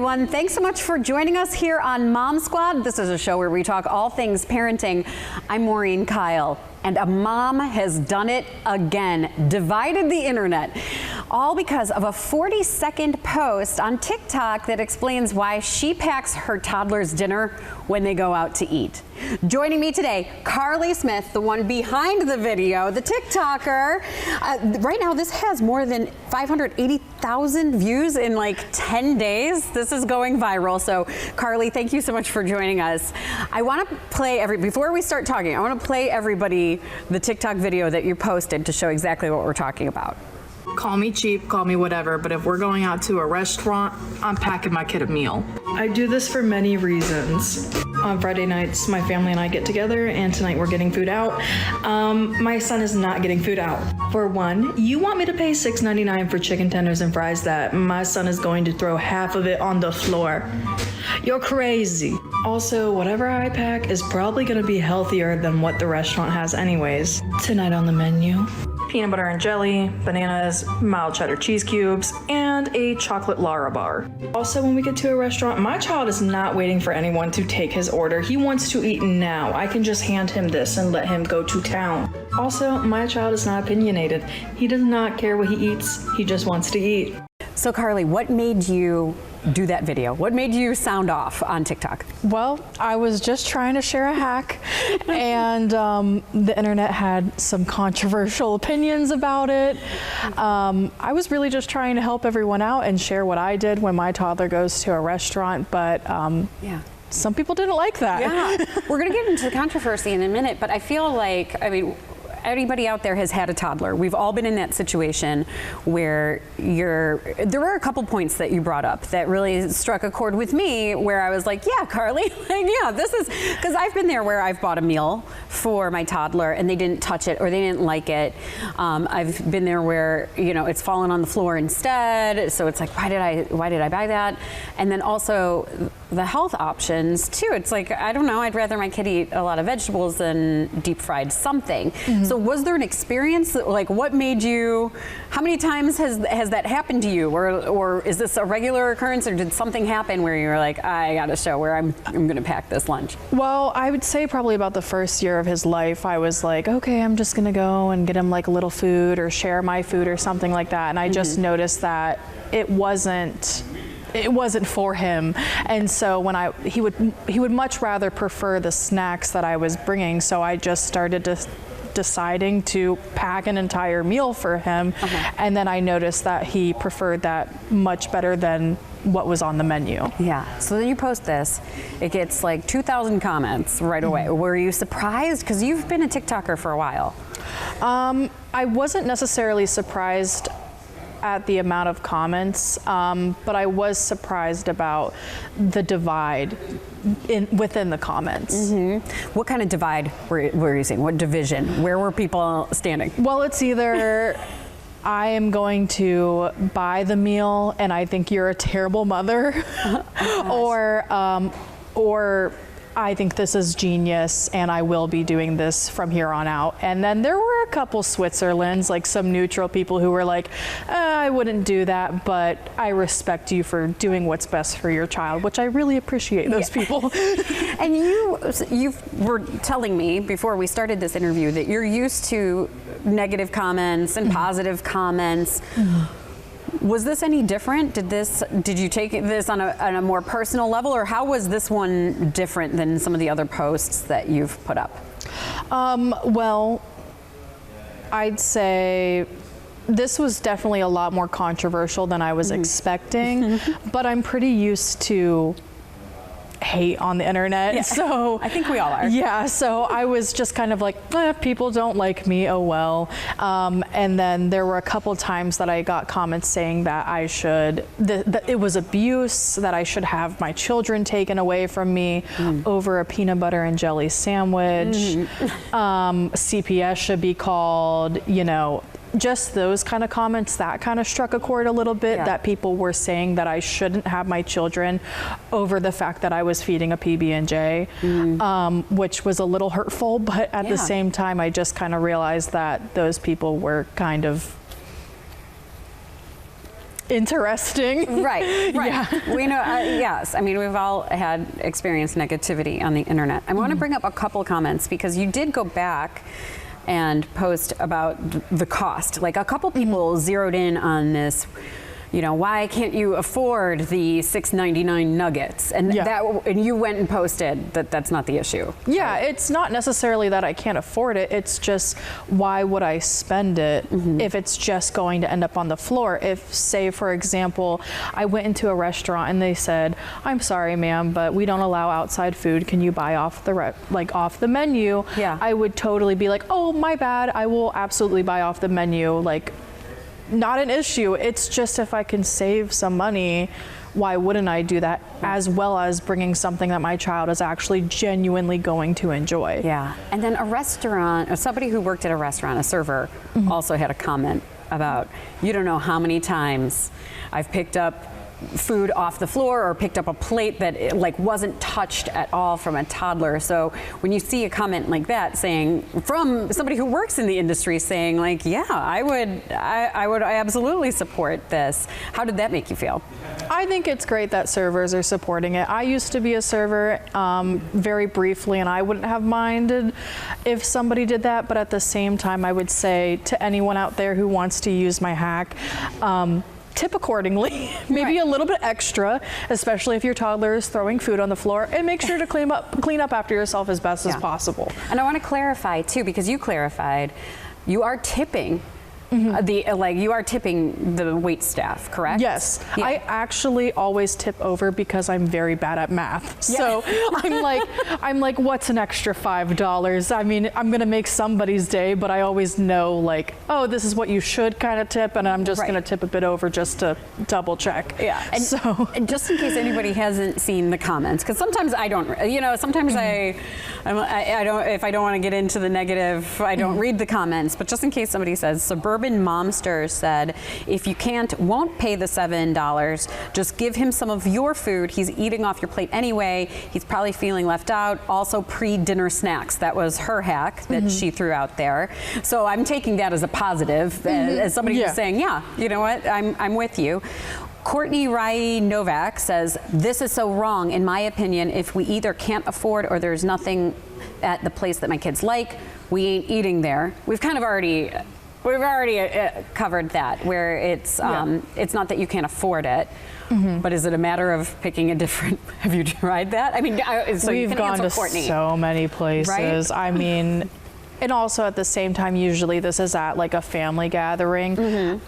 everyone. Thanks so much for joining us here on Mom Squad. This is a show where we talk all things parenting. I'm Maureen Kyle, and a mom has done it again, divided the internet, all because of a 40-second post on TikTok that explains why she packs her toddler's dinner when they go out to eat. Joining me today, Karlie Smith, the one behind the video, the TikToker. Right now, this has more than 580,000 views in like 10 days. This is going viral. So, Karlie, thank you so much for joining us. I want to play before we start talking, I want to play everybody the TikTok video that you posted to show exactly what we're talking about. Call me cheap, call me whatever, but if we're going out to a restaurant, I'm packing my kid a meal. I do this for many reasons. On Friday nights, my family and I get together, and tonight we're getting food out. My son is not getting food out. For one, you want me to pay $6.99 for chicken tenders and fries that my son is going to throw half of it on the floor. You're crazy. Also, whatever I pack is probably gonna be healthier than what the restaurant has anyways. Tonight on the menu, peanut butter and jelly, bananas, mild cheddar cheese cubes, and a chocolate Lara bar. Also, when we get to a restaurant, my child is not waiting for anyone to take his order. He wants to eat now. I can just hand him this and let him go to town. Also, my child is not opinionated. He does not care what he eats. He just wants to eat. So, Karlie, what made you do that video? What made you sound off on TikTok? Well, I was just trying to share a hack, and the internet had some controversial opinions about it. I was really just trying to help everyone out and share what I did when my toddler goes to a restaurant, but some people didn't like that. Yeah, we're gonna get into the controversy in a minute, but I feel like, anybody out there has had a toddler. We've all been in that situation where there were a couple points that you brought up that really struck a chord with me, where I was like, yeah, Karlie, like, yeah, this is, because I've been there where I've bought a meal for my toddler and they didn't touch it or they didn't like it. I've been there where, it's fallen on the floor instead. So it's like, why did I buy that? And then also the health options too. It's like, I don't know, I'd rather my kid eat a lot of vegetables than deep fried something. Mm-hmm. So was there an experience that, like, what made you, how many times has that happened to you? Or is this a regular occurrence, or did something happen where you were like, I got to show where I'm going to pack this lunch? Well, I would say probably about the first year of his life, I was like, okay, I'm just going to go and get him like a little food or share my food or something like that. And I just noticed that it wasn't for him, and so when he would much rather prefer the snacks that I was bringing. So I just started deciding to pack an entire meal for him, and then I noticed that he preferred that much better than what was on the menu. Yeah. So then you post this, it gets like 2,000 comments right away. Were you surprised? Because you've been a TikToker for a while. I wasn't necessarily surprised at the amount of comments, but I was surprised about the divide within the comments. Mm-hmm. What kind of divide were you seeing? What division? Where were people standing? Well, it's either I am going to buy the meal and I think you're a terrible mother, or I think this is genius and I will be doing this from here on out. And then there were a couple Switzerlands, like some neutral people who were like, I wouldn't do that, but I respect you for doing what's best for your child, which I really appreciate those people. And you were telling me before we started this interview that you're used to negative comments and positive comments. Was this any different? Did you take this on a more personal level, or how was this one different than some of the other posts that you've put up? Well, I'd say this was definitely a lot more controversial than I was expecting, but I'm pretty used to hate on the internet. Yeah. So I think we all are. Yeah, so I was just kind of like, people don't like me, oh well. And then there were a couple times that I got comments saying that I should, that it was abuse, that I should have my children taken away from me over a peanut butter and jelly sandwich. CPS should be called, just those kind of comments, that kind of struck a chord a little bit, that people were saying that I shouldn't have my children over the fact that I was feeding a PB&J, which was a little hurtful, but at the same time, I just kind of realized that those people were kind of interesting. Right. Yeah. We know, yes. I mean, we've all had experienced negativity on the internet. I want to bring up a couple comments because you did go back and post about the cost. Like a couple people zeroed in on this, you know, why can't you afford the $6.99 nuggets? And and you went and posted that that's not the issue. Yeah, it's not necessarily that I can't afford it. It's just why would I spend it if it's just going to end up on the floor? If, say, for example, I went into a restaurant and they said, "I'm sorry, ma'am, but we don't allow outside food. Can you buy off the off the menu?" Yeah. I would totally be like, "Oh, my bad. I will absolutely buy off the menu." Like, not an issue. It's just if I can save some money, why wouldn't I do that, as well as bringing something that my child is actually genuinely going to enjoy? Yeah. And then a restaurant, or somebody who worked at a restaurant, a server, also had a comment about, you don't know how many times I've picked up food off the floor or picked up a plate that like wasn't touched at all from a toddler. So when you see a comment like that saying from somebody who works in the industry saying like, yeah, I would absolutely support this. How did that make you feel? I think it's great that servers are supporting it. I used to be a server very briefly, and I wouldn't have minded if somebody did that. But at the same time, I would say to anyone out there who wants to use my hack, tip accordingly, maybe a little bit extra, especially if your toddler is throwing food on the floor, and make sure to clean up after yourself as best as possible. And I want to clarify too, because you clarified, you are tipping you are tipping the wait staff, correct? Yes. Yeah. I actually always tip over because I'm very bad at math. Yeah. So I'm like, what's an extra $5? I mean, I'm gonna make somebody's day, but I always know like, oh, this is what you should kind of tip, and I'm just gonna tip a bit over just to double check. Yeah. And just in case anybody hasn't seen the comments, because sometimes I don't, you know, sometimes I don't, if I don't want to get into the negative, I don't read the comments, but just in case somebody says, Suburban Momster said, if you won't pay the $7, just give him some of your food. He's eating off your plate anyway. He's probably feeling left out. Also pre-dinner snacks. That was her hack that she threw out there. So I'm taking that as a positive, as somebody who's saying, yeah, you know what, I'm with you. Courtney Rai Novak says, this is so wrong. In my opinion, if we either can't afford or there's nothing at the place that my kids like, we ain't eating there. We've already covered that, where it's not that you can't afford it, but is it a matter of picking a different, have you tried that? I mean, so we've gone to Courtney. So many places. Right? I mean, and also at the same time, usually this is at like a family gathering.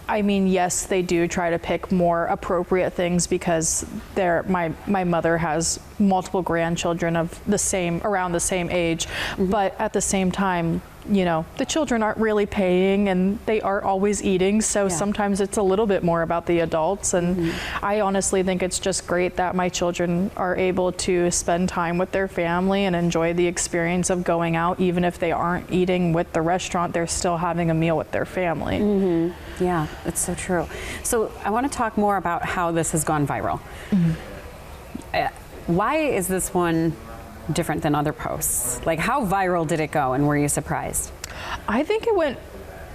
I mean, yes, they do try to pick more appropriate things because my mother has multiple grandchildren of around the same age, but at the same time, you know, the children aren't really paying and they are always eating, so sometimes it's a little bit more about the adults, and I honestly think it's just great that my children are able to spend time with their family and enjoy the experience of going out. Even if they aren't eating with the restaurant, they're still having a meal with their family. Yeah, that's so true. So I want to talk more about how this has gone viral. Why is this one different than other posts? Like, how viral did it go, and were you surprised? I think it went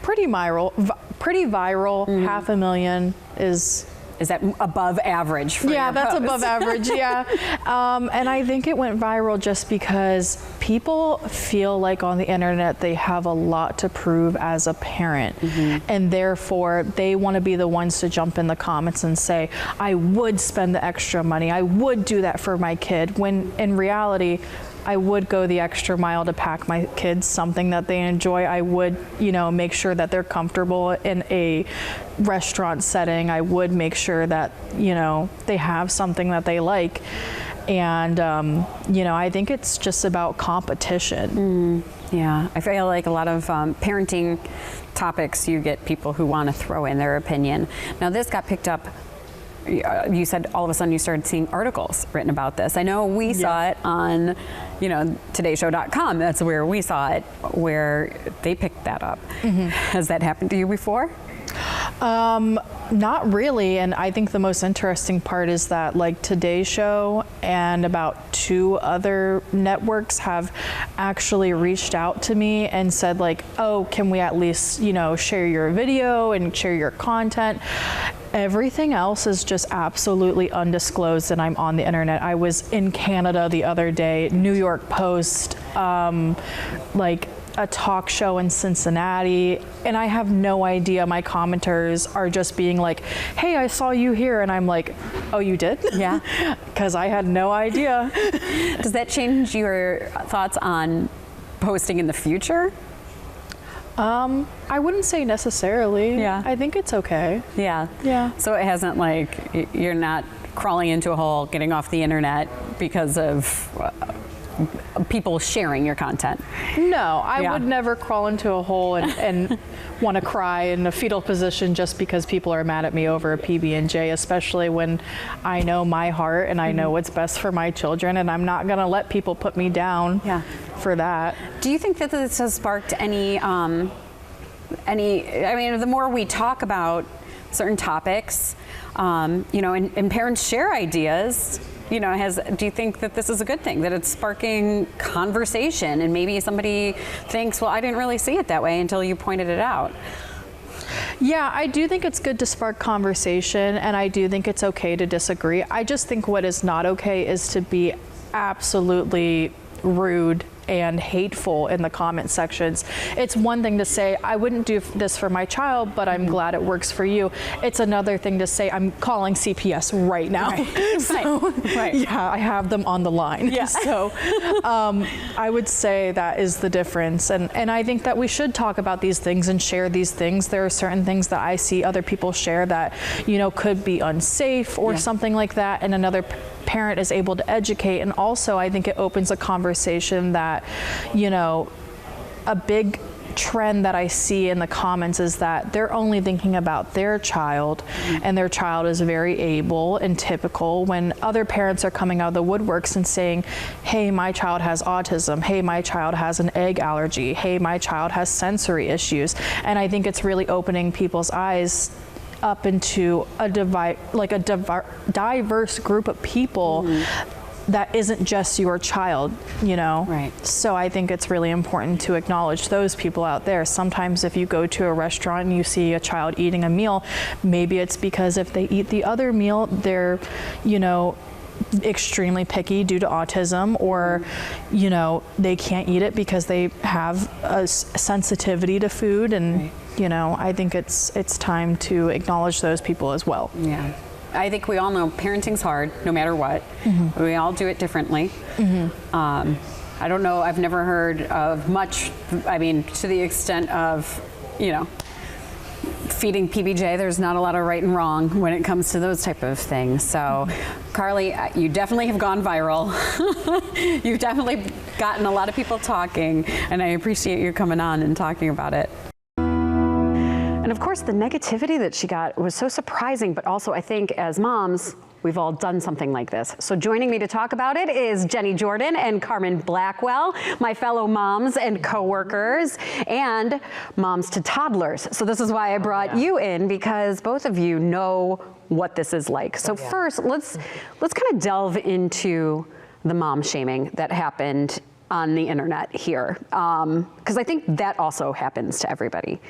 pretty viral. 500,000 Is that above average for your that's post? above average, and I think it went viral just because people feel like on the internet they have a lot to prove as a parent, and therefore they want to be the ones to jump in the comments and say, I would spend the extra money, I would do that for my kid, when in reality, I would go the extra mile to pack my kids something that they enjoy. I would, you know, make sure that they're comfortable in a restaurant setting. I would make sure that, you know, they have something that they like. And, you know, I think it's just about competition. Yeah, I feel like a lot of parenting topics, you get people who want to throw in their opinion. Now, this got picked up. You said all of a sudden you started seeing articles written about this. I know we saw it on, you know, todayshow.com. That's where we saw it, where they picked that up. Has that happened to you before? Not really, and I think the most interesting part is that like Today Show and about 2 other networks have actually reached out to me and said like, oh, can we at least, you know, share your video and share your content. Everything else is just absolutely undisclosed, and I'm on the internet. I was in Canada the other day, New York Post, like a talk show in Cincinnati, and I have no idea. My commenters are just being like, hey, I saw you here, and I'm like, oh, you did? Yeah. Because I had no idea. Does that change your thoughts on posting in the future? I wouldn't say necessarily. Yeah. I think it's okay. Yeah. Yeah. So it hasn't like, you're not crawling into a hole, getting off the internet because of people sharing your content. No, I Yeah. would never crawl into a hole and want to cry in a fetal position just because people are mad at me over a PB&J, especially when I know my heart and I know what's best for my children, and I'm not going to let people put me down for that. Do you think that this has sparked any, I mean, the more we talk about certain topics, you know, and parents share ideas, you know, do you think that this is a good thing, that it's sparking conversation, and maybe somebody thinks, well, I didn't really see it that way until you pointed it out? Yeah, I do think it's good to spark conversation, and I do think it's okay to disagree. I just think what is not okay is to be absolutely rude and hateful in the comment sections. It's one thing to say, I wouldn't do this for my child, but I'm glad it works for you. It's another thing to say, I'm calling CPS right now. Right. So, Right. yeah, I have them on the line. Yeah. So I would say that is the difference. And I think that we should talk about these things and share these things. There are certain things that I see other people share that, you know, could be unsafe or something like that, and another parent is able to educate. And also I think it opens a conversation that, you know, a big trend that I see in the comments is that they're only thinking about their child, and their child is very able and typical, when other parents are coming out of the woodworks and saying, hey, my child has autism, hey, my child has an egg allergy, hey, my child has sensory issues. And I think it's really opening people's eyes up into a diverse group of people that isn't just your child, you know? Right. So I think it's really important to acknowledge those people out there. Sometimes if you go to a restaurant and you see a child eating a meal, maybe it's because if they eat the other meal, they're, you know, extremely picky due to autism, or, you know, they can't eat it because they have a sensitivity to food. And you know, I think it's time to acknowledge those people as well. Yeah. I think we all know parenting's hard, no matter what. We all do it differently. I don't know, I've never heard of much, I mean, to the extent of, you know, feeding PBJ, there's not a lot of right and wrong when it comes to those type of things. So, Karlie, you definitely have gone viral. You've definitely gotten a lot of people talking, and I appreciate you coming on and talking about it. And of course, the negativity that she got was so surprising, but also I think as moms, we've all done something like this. So joining me to talk about it is Jenny Jordan and Carmen Blackwell, my fellow moms and coworkers, and moms to toddlers. So this is why I brought you in, because both of you know what this is like. So first, let's kind of delve into the mom shaming that happened on the internet here, because I think that also happens to everybody.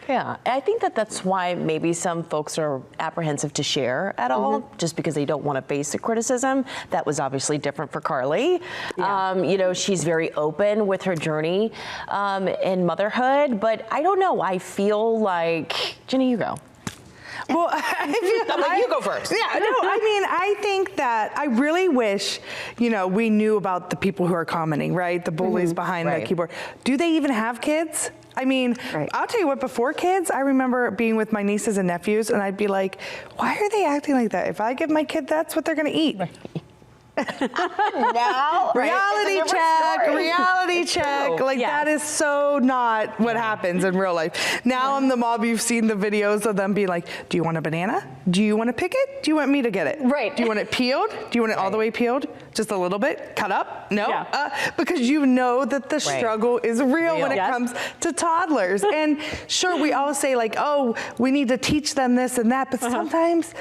Yeah, I think that's why maybe some folks are apprehensive to share at all, just because they don't want to face the criticism. That was obviously different for Karlie. You know, she's very open with her journey in motherhood, but I don't know, I feel like, Jenny, you go. Well, you go first. Yeah, no, I mean, I think that I really wish, you know, we knew about the people who are commenting, right? The bullies behind the keyboard. Do they even have kids? I mean, I'll tell you what, before kids, I remember being with my nieces and nephews, and I'd be like, why are they acting like that? If I give my kid, that's what they're going to eat. Now, reality check, reality check. Like Yes. that is so not what happens in real life. Now I'm the mom, you've seen the videos of them being like, do you want a banana? Do you want to pick it? Do you want me to get it? Right. Do you want it peeled? Do you want it all the way peeled? Just a little bit? Cut up? No? Yeah. Because you know that the struggle is real when it Yes. comes to toddlers. And sure, we all say like, oh, we need to teach them this and that, but sometimes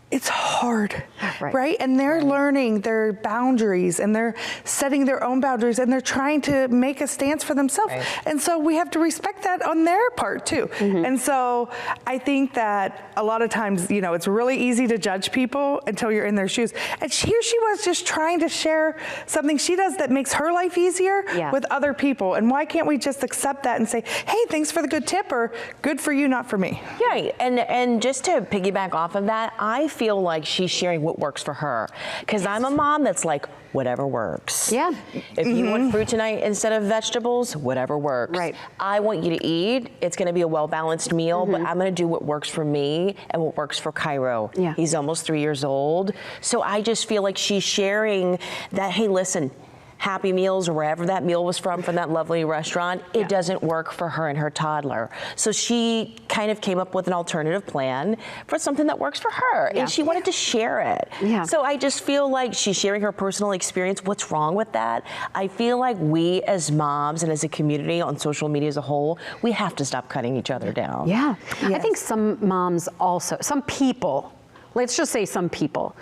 it's hard, right? And they're learning their boundaries and they're setting their own boundaries and they're trying to make a stance for themselves. And so we have to respect that on their part too. And so I think that a lot of times, you know, it's really easy to judge people until you're in their shoes. And here she was just trying to share something she does that makes her life easier with other people. And why can't we just accept that and say, hey, thanks for the good tip, or good for you, not for me? Yeah, and just to piggyback off of that, I feel like she's sharing what works for her. Because I'm a mom that's like, whatever works. Yeah. If you want fruit tonight instead of vegetables, whatever works. Right. I want you to eat. It's going to be a well-balanced meal, but I'm going to do what works for me and what works for Cairo. Yeah. He's almost 3 years old. So I just feel like she's sharing that, hey, listen, Happy Meals or wherever that meal was from that lovely restaurant, it doesn't work for her and her toddler. So she kind of came up with an alternative plan for something that works for her, and she wanted to share it. Yeah. So I just feel like she's sharing her personal experience. What's wrong with that? I feel like we as moms and as a community on social media as a whole, we have to stop cutting each other down. Yeah. I think some moms also, some people, let's just say some people,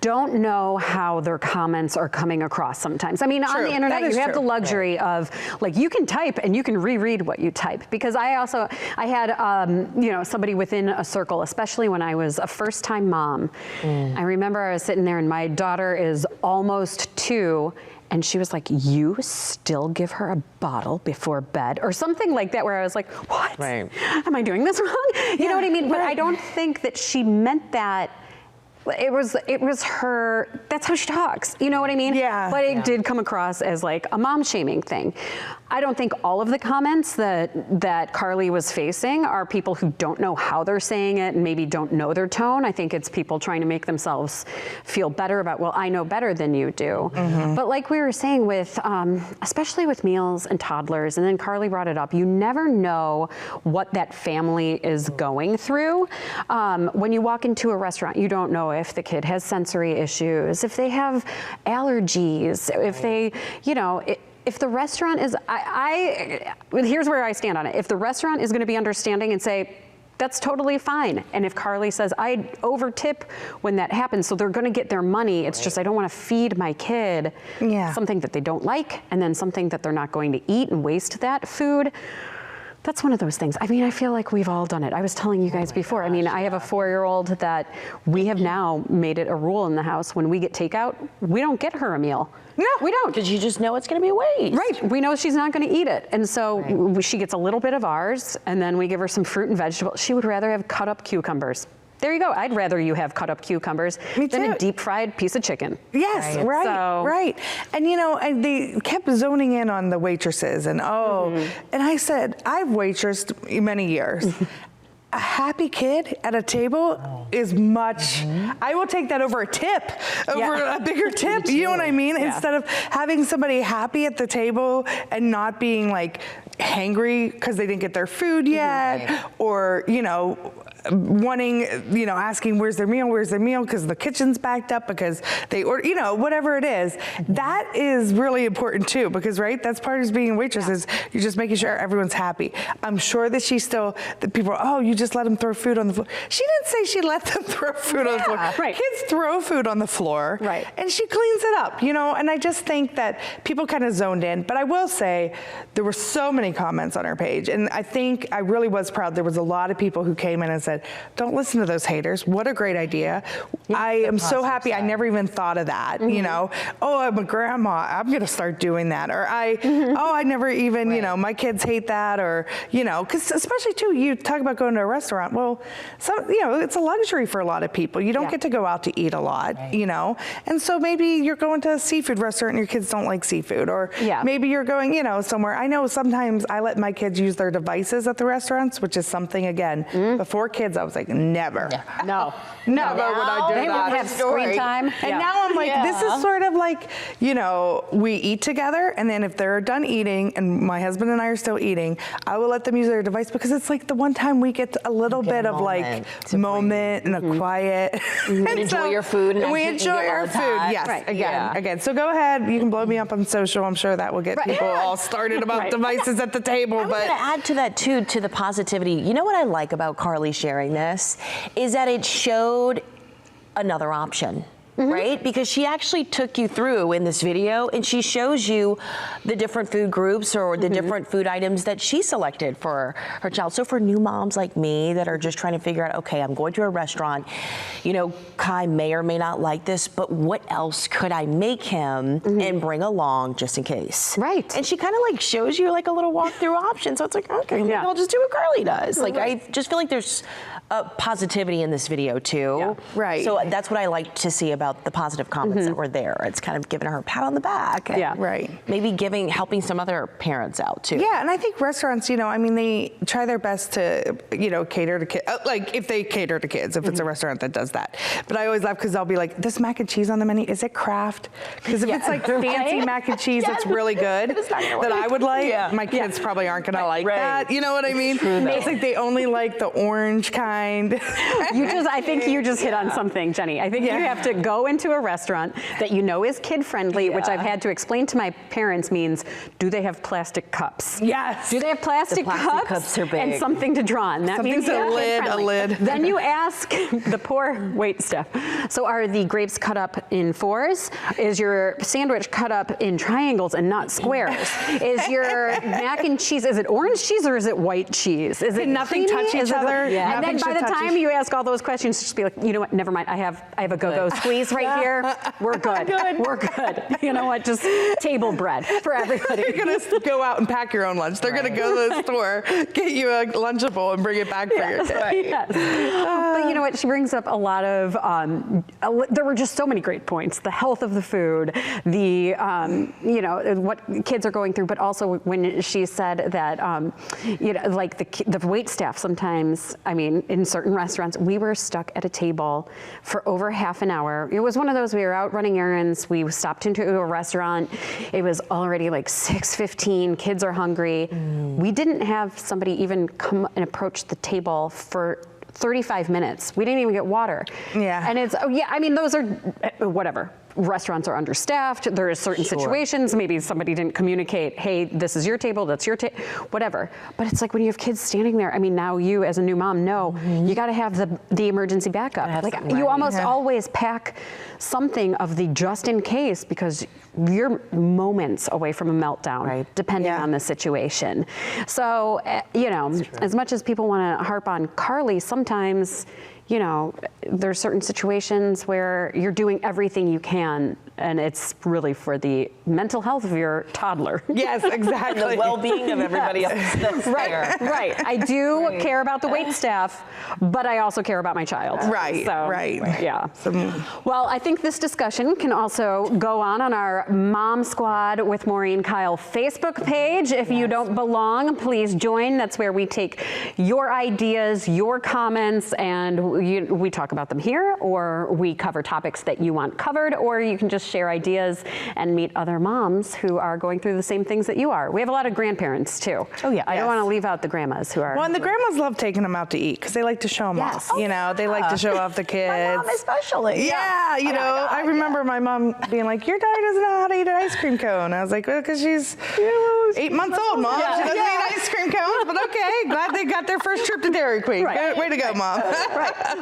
don't know how their comments are coming across sometimes. I mean, on the internet, you have the luxury of, like, you can type and you can reread what you type. Because I had, you know, somebody within a circle, especially when I was a first-time mom. I remember I was sitting there and my daughter is almost 2, and she was like, you still give her a bottle before bed, or something like that, where I was like, what? Am I doing this wrong? You know what I mean? But I don't think that she meant that. It was her, that's how she talks. You know what I mean? Yeah. But it did come across as like a mom shaming thing. I don't think all of the comments that Karlie was facing are people who don't know how they're saying it and maybe don't know their tone. I think it's people trying to make themselves feel better about, well, I know better than you do. But like we were saying with, especially with meals and toddlers, and then Karlie brought it up, you never know what that family is going through. When you walk into a restaurant, you don't know if the kid has sensory issues, if they have allergies, if they, you know, if the restaurant is, here's where I stand on it. If the restaurant is going to be understanding and say, that's totally fine. And if Karlie says, I over-tip when that happens, so they're going to get their money. It's just I don't want to feed my kid something that they don't like, and then something that they're not going to eat and waste that food. That's one of those things. I mean, I feel like we've all done it. I was telling you guys before. I mean, I have a 4-year-old that we have now made it a rule in the house. When we get takeout, we don't get her a meal. No, we don't. Because you just know it's going to be a waste. Right. We know she's not going to eat it. And so she gets a little bit of ours, and then we give her some fruit and vegetables. She would rather have cut up cucumbers. There you go. I'd rather you have cut up cucumbers than a deep fried piece of chicken. Yes, right. And you know, and they kept zoning in on the waitresses and and I said, I've waitressed many years. A happy kid at a table is much, I will take that over a tip, over a bigger tip, you know what I mean? Instead of having somebody happy at the table and not being like hangry because they didn't get their food yet, or, you know, wanting, you know, asking where's their meal because the kitchen's backed up because they order, you know, whatever it is. That is really important too, because that's part of being a waitress is you're just making sure everyone's happy. I'm sure that the people are, oh, you just let them throw food on the floor. She didn't say she let them throw food on the floor. Kids throw food on the floor, and she cleans it up, you know, and I just think that people kind of zoned in. But I will say there were so many comments on our page, and I think I really was proud. There was a lot of people who came in and said, don't listen to those haters. What a great idea. I am so happy I never even thought of that, you know. Oh, I'm a grandma. I'm going to start doing that. Or I never even, you know, my kids hate that, or, you know, because especially too, you talk about going to a restaurant. Well, you know, it's a luxury for a lot of people. You don't get to go out to eat a lot, you know. And so maybe you're going to a seafood restaurant and your kids don't like seafood, or maybe you're going, you know, somewhere. I know sometimes I let my kids use their devices at the restaurants, which is something, again, before kids kids, I was like, never. No. Never would I do They that. would have screen time. And now I'm like, this is sort of like, you know, we eat together, and then if they're done eating and my husband and I are still eating, I will let them use their device because it's like the one time we get a little bit of like moment and a quiet. And enjoy your food. And we enjoy our food. Yes, again. So go ahead. You can blow me up on social. I'm sure that will get people all started about devices at the table. I'm going to add to that too, to the positivity. You know what I like about Karlie sharing this is that it showed another option. Right? Because she actually took you through in this video and she shows you the different food groups or the different food items that she selected for her child. So for new moms like me that are just trying to figure out, okay, I'm going to a restaurant, you know, Kai may or may not like this, but what else could I make him and bring along just in case? Right. And she kind of like shows you like a little walkthrough option. So it's like, okay, maybe I'll just do what Karlie does. Like I just feel like there's positivity in this video too. Yeah. Right. So that's what I like to see about the positive comments that were there. It's kind of giving her a pat on the back. Yeah. Right. Maybe helping some other parents out too. Yeah, and I think restaurants, you know, I mean, they try their best to, you know, cater to kids. Like if they cater to kids, if it's a restaurant that does that. But I always laugh because I'll be like, this mac and cheese on the menu, is it Kraft? Because if it's like fancy mac and cheese that's really good that I would like, my kids probably aren't going to like that. You know what I mean? It's like they only like the orange kind. I think you just hit on something, Jenny. I think you have to go into a restaurant that you know is kid-friendly, which I've had to explain to my parents means, do they have plastic cups? Yes. Do they have plastic cups are big. and something to draw on? That means a lid. Then you ask the poor wait staff, so are the grapes cut up in fours? Is your sandwich cut up in triangles and not squares? Is your mac and cheese, is it orange cheese or is it white cheese? Is it nothing creamy? touch each Is it- other? And then by the time you ask all those questions, just be like, you know what, never mind, I have a go-go squeeze right here. We're good. We're good. You know what, just table bread for everybody. You're going to go out and pack your own lunch. They're going to go to the store, get you a Lunchable and bring it back for your kid. Yes. But you know what, she brings up a lot of, there were just so many great points. The health of the food, the, you know, what kids are going through, but also when she said that, you know, like the wait staff sometimes, I mean, in certain restaurants, we were stuck at a table for over half an hour. It was one of those, we were out running errands, we stopped into a restaurant, it was already like 6:15, kids are hungry. We didn't have somebody even come and approach the table for 35 minutes. We didn't even get water. Yeah. And it's, I mean, those are, whatever. Restaurants are understaffed. There are certain situations, maybe somebody didn't communicate, hey, this is your table, that's your table, whatever. But it's like when you have kids standing there, I mean, now you as a new mom know you got to have the emergency backup. Like you almost always pack something of the just in case because you're moments away from a meltdown, depending on the situation. So, you know, as much as people want to harp on Karlie, sometimes, you know, there's certain situations where you're doing everything you can, and it's really for the mental health of your toddler. Yes, exactly. The well-being of everybody else that's there. Right. I do care about the wait staff, but I also care about my child. Right. So, Right. Yeah. Well, I think this discussion can also go on our Mom Squad with Maureen Kyle Facebook page. If you don't belong, please join. That's where we take your ideas, your comments, and we talk about them here, or we cover topics that you want covered, or you can just share ideas and meet other moms who are going through the same things that you are. We have a lot of grandparents too. Oh yeah. I don't want to leave out the grandmas who are. Well, and the grandmas love taking them out to eat because they like to show them off. You know, they like to show off the kids. My mom especially. Yeah, you know, I remember my mom being like, your daughter doesn't know how to eat an ice cream cone. I was like, well, because she's 8 months old, Mom. She doesn't eat ice cream cones, but okay. Glad they got their first trip to Dairy Queen. Way to go, Mom.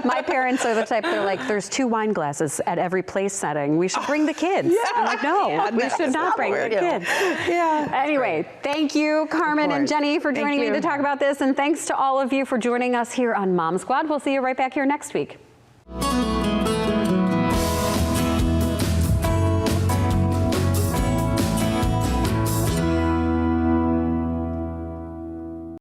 My parents are the type, they're like, there's 2 wine glasses at every place setting. We should bring the kids. I'm like, no, we should not bring the kids. Yeah. Anyway, thank you, Carmen and Jenny, for joining me to talk about this. And thanks to all of you for joining us here on Mom Squad. We'll see you right back here next week.